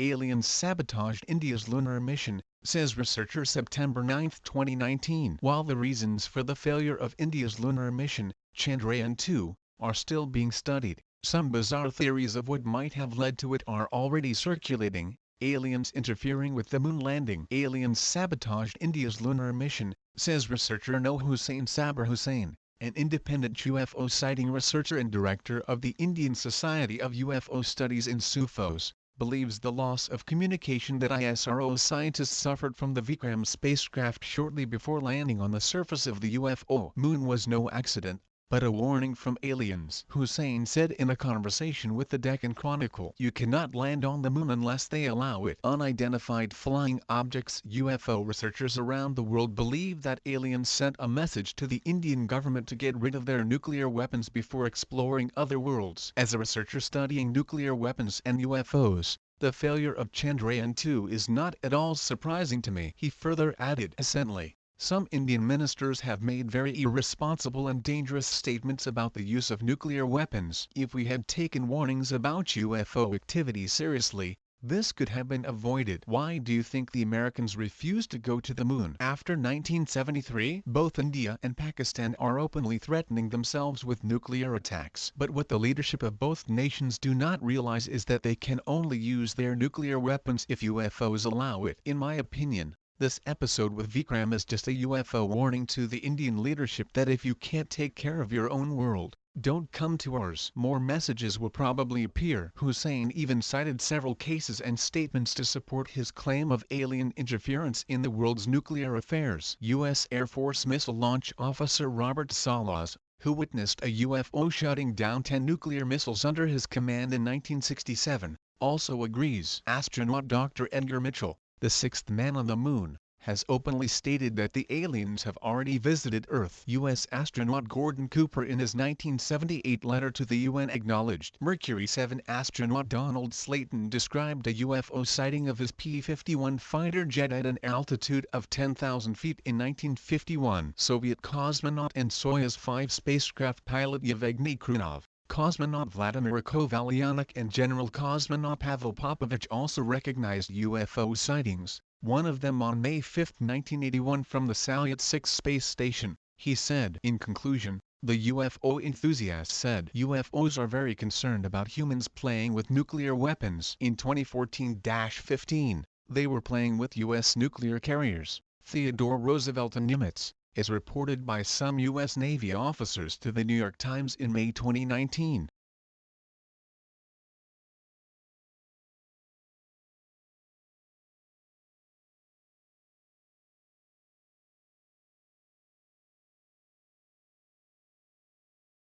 aliens sabotaged India's lunar mission, says researcher September 9, 2019. While the reasons for the failure of India's lunar mission, Chandrayaan-2, are still being studied, some bizarre theories of what might have led to it are already circulating. Aliens interfering with the moon landing. Aliens sabotaged India's lunar mission, says researcher No Hussain Saber Hussain, an independent UFO sighting researcher and director of the Indian Society of UFO Studies in SUFOS, believes the loss of communication that ISRO scientists suffered from the Vikram spacecraft shortly before landing on the surface of the UFO moon was no accident, but a warning from aliens. Hussain said in a conversation with the Deccan Chronicle, "You cannot land on the moon unless they allow it." Unidentified flying objects. UFO researchers around the world believe that aliens sent a message to the Indian government to get rid of their nuclear weapons before exploring other worlds. As a researcher studying nuclear weapons and UFOs, the failure of Chandrayaan-2 is not at all surprising to me. He further added, "Recently, some Indian ministers have made very irresponsible and dangerous statements about the use of nuclear weapons. If we had taken warnings about UFO activity seriously, this could have been avoided." Why do you think the Americans refused to go to the moon after 1973? Both India and Pakistan are openly threatening themselves with nuclear attacks. But what the leadership of both nations do not realize is that they can only use their nuclear weapons if UFOs allow it. In my opinion, this episode with Vikram is just a UFO warning to the Indian leadership that if you can't take care of your own world, don't come to ours. More messages will probably appear. Hussain even cited several cases and statements to support his claim of alien interference in the world's nuclear affairs. U.S. Air Force Missile Launch Officer Robert Salas, who witnessed a UFO shutting down 10 nuclear missiles under his command in 1967, also agrees. Astronaut Dr. Edgar Mitchell, the sixth man on the moon, has openly stated that the aliens have already visited Earth. U.S. astronaut Gordon Cooper in his 1978 letter to the UN acknowledged. Mercury 7 astronaut Donald Slayton described a UFO sighting of his P-51 fighter jet at an altitude of 10,000 feet in 1951. Soviet cosmonaut and Soyuz 5 spacecraft pilot Yevgeny Krunov, cosmonaut Vladimir Kovalyanik and General Cosmonaut Pavel Popovich also recognized UFO sightings, one of them on May 5, 1981 from the Salyut 6 space station. He said. In conclusion, the UFO enthusiast said UFOs are very concerned about humans playing with nuclear weapons. In 2014-15, they were playing with U.S. nuclear carriers. Theodore Roosevelt and Nimitz, is reported by some U.S. Navy officers to the New York Times in May 2019.